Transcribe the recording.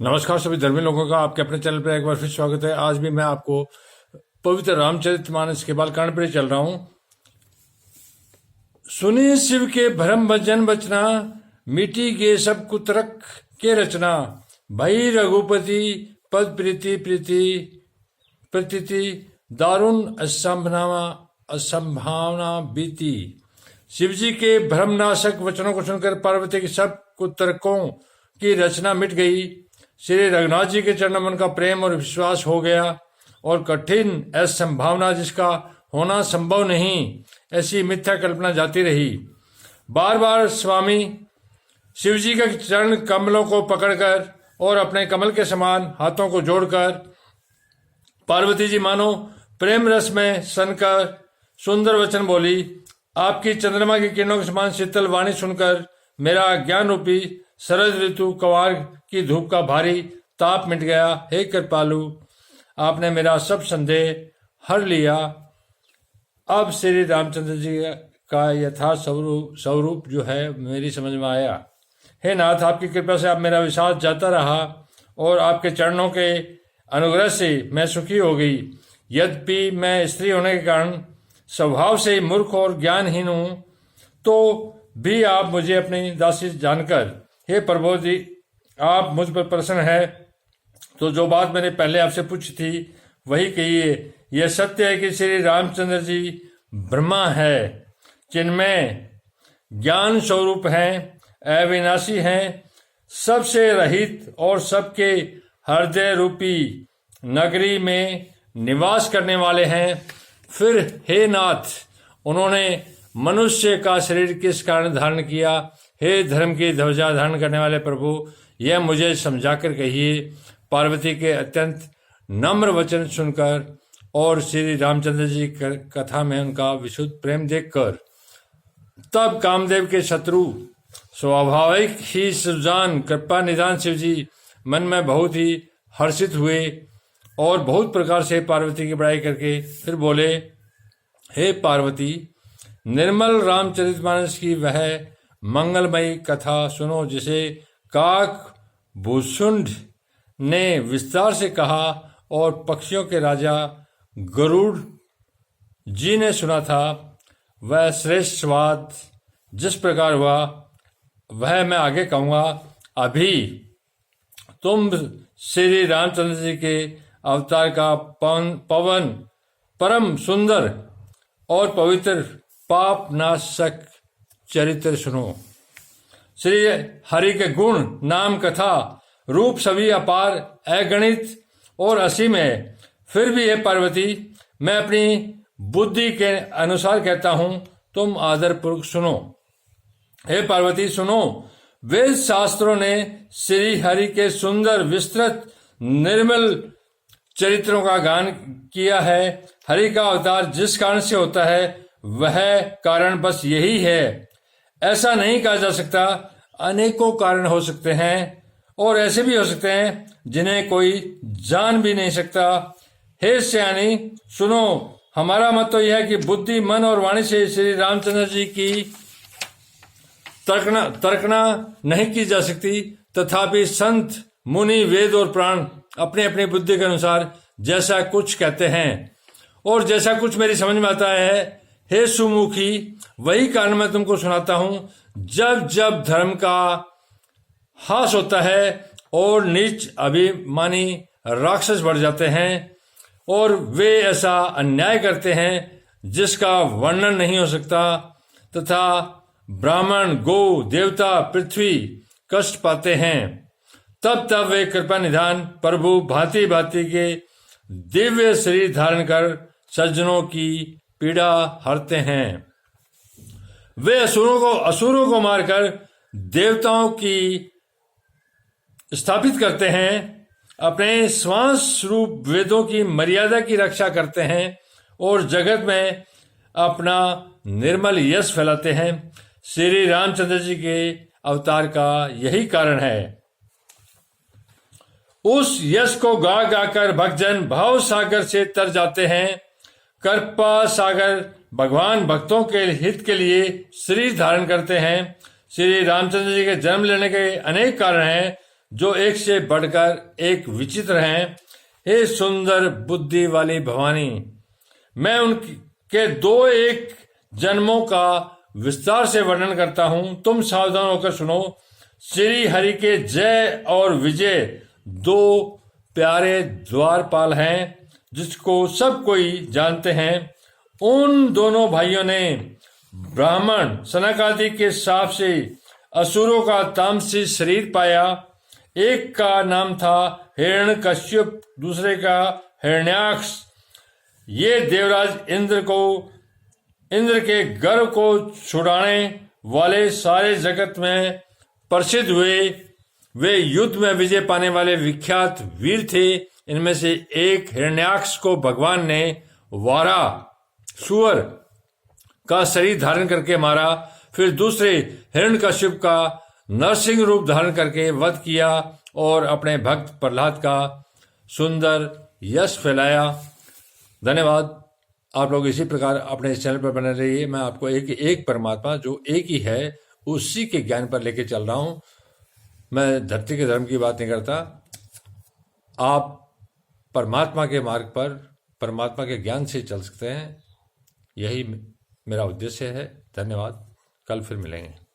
नमस्कार सभी धर्मी लोगों का आपके अपने चैनल पर एक बार फिर स्वागत है। आज भी मैं आपको पवित्र रामचरितमानस के बालकांड पर चल रहा हूं। सुनी शिव के भरम भजन बचना, मिटी गे सब कुतरक के रचना। भई रघुपति पद प्रीति प्रीति प्रतीति, दारुण असंभावना बीती। शिवजी के भ्रमनाशक वचनों को सुनकर पार्वती के सब कुतर्कों की रचना मिट गई। श्री रघुनाथ जी के चरणों में उनका प्रेम और विश्वास हो गया और कठिन असंभावना जिसका होना संभव नहीं, ऐसी मिथ्या कल्पना जाती रही। बार बार स्वामी शिवजी के चरण कमलों को पकड़कर और अपने कमल के समान हाथों को जोड़कर पार्वती जी मानो प्रेम रस में सनकर सुंदर वचन बोली। आपकी चंद्रमा की किरणों के समान शीतल वाणी सुनकर मेरा ज्ञान रूपी शरद ऋतु कवार की धूप का भारी ताप मिट गया। हे कृपालु, आपने मेरा सब संदेह हर लिया। अब श्री रामचंद्र जी का यथार्थ स्वरूप जो है मेरी समझ में आया। हे नाथ, आपकी कृपा से अब मेरा विश्वास जाता रहा और आपके चरणों के अनुग्रह से मैं सुखी हो गई। यद्यपि मैं स्त्री होने के कारण स्वभाव से मूर्ख और ज्ञानहीन हूं, तो भी आप मुझे अपनी दासी जानकर, हे प्रभु जी, आप मुझ पर प्रसन्न है तो जो बात मैंने पहले आपसे पूछी थी वही कहिए। यह सत्य है कि श्री रामचंद्र जी ब्रह्मा है, चिन्मय ज्ञान स्वरूप हैं, अविनाशी हैं, सबसे रहित और सबके हृदय रूपी नगरी में निवास करने वाले हैं। फिर हे नाथ, उन्होंने मनुष्य का शरीर किस कारण धारण किया? हे धर्म की ध्वजा धारण करने वाले प्रभु, यह मुझे समझाकर कहिए। पार्वती के अत्यंत नम्र वचन सुनकर और श्री रामचंद्र जी कथा में उनका विशुद्ध प्रेम देखकर तब कामदेव के शत्रु स्वाभाविक ही सुजान कृपा निदान शिव जी मन में बहुत ही हर्षित हुए और बहुत प्रकार से पार्वती की बड़ाई करके फिर बोले। हे पार्वती, निर्मल रामचरितमानस की वह मंगलमयी कथा सुनो जिसे काक भूषुंड ने विस्तार से कहा और पक्षियों के राजा गरुड़ जी ने सुना था। वह श्रेष्ठ स्वाद जिस प्रकार हुआ वह मैं आगे कहूंगा। अभी तुम श्री रामचंद्र जी के अवतार का पवन परम सुंदर और पवित्र पाप नाशक चरित्र सुनो। श्री हरि के गुण नाम कथा रूप सभी अपार अगणित और असीम है। फिर भी हे पार्वती, मैं अपनी बुद्धि के अनुसार कहता हूं, तुम आदरपूर्वक सुनो। हे पार्वती सुनो, वेद शास्त्रों ने श्री हरि के सुंदर विस्तृत निर्मल चरित्रों का गान किया है। हरि का अवतार जिस कारण से होता है वह कारण बस यही है, ऐसा नहीं कहा जा सकता। अनेकों कारण हो सकते हैं और ऐसे भी हो सकते हैं जिन्हें कोई जान भी नहीं सकता। हे सयानी सुनो, हमारा मत तो यह है कि बुद्धि मन और वाणी से श्री रामचंद्र जी की तर्कना नहीं की जा सकती। तथापि संत मुनि वेद और प्राण अपने अपनी बुद्धि के अनुसार जैसा कुछ कहते हैं और जैसा कुछ मेरी समझ में आता है। हे सुमुखी, वही कारण मैं तुमको सुनाता हूं। जब जब धर्म का हास होता है और नीच अभिमानी राक्षस बढ़ जाते हैं और वे ऐसा अन्याय करते हैं जिसका वर्णन नहीं हो सकता, तथा ब्राह्मण गौ देवता पृथ्वी कष्ट पाते हैं, तब तब वे कृपा निधान प्रभु भांति भांति के दिव्य शरीर धारण कर सज्जनों की पीड़ा हरते हैं। वे असुरों को मारकर देवताओं की स्थापित करते हैं, अपने श्वास रूप वेदों की मर्यादा की रक्षा करते हैं और जगत में अपना निर्मल यश फैलाते हैं। श्री रामचंद्र जी के अवतार का यही कारण है। उस यश को गा गाकर भक्तजन भाव सागर से तर जाते हैं। कृपा सागर भगवान भक्तों के हित के लिए शरीर धारण करते हैं। श्री रामचंद्र जी के जन्म लेने के अनेक कारण हैं। जो एक से बढ़कर एक विचित्र हैं। हे सुंदर बुद्धि वाली भवानी, मैं उनके 2-1 जन्मों का विस्तार से वर्णन करता हूं, तुम सावधान होकर सुनो। श्री हरि के जय और विजय 2 प्यारे द्वारपाल हैं, जिसको सब कोई जानते हैं। उन दोनों भाइयों ने ब्राह्मण सनक आदि के शाप से असुरों का तामसी शरीर पाया। एक का नाम था हिरण्यकश्यप, दूसरे का हिरण्याक्ष। ये देवराज इंद्र के गर्व को छुड़ाने वाले सारे जगत में प्रसिद्ध हुए। वे युद्ध में विजय पाने वाले विख्यात वीर थे। इनमें से एक हिरण्याक्ष को भगवान ने वारा सुअर का शरीर धारण करके मारा, फिर दूसरे हिरण्यकश्यप का नरसिंह रूप धारण करके वध किया और अपने भक्त प्रहलाद का सुंदर यश फैलाया। धन्यवाद। आप लोग इसी प्रकार अपने इस चैनल पर बने रहिए। मैं आपको एक परमात्मा जो एक ही है उसी के ज्ञान पर लेके चल रहा हूं। मैं धरती के धर्म की बात नहीं करता। आप परमात्मा के मार्ग पर परमात्मा के ज्ञान से चल सकते हैं। यही मेरा उद्देश्य है। धन्यवाद। कल फिर मिलेंगे।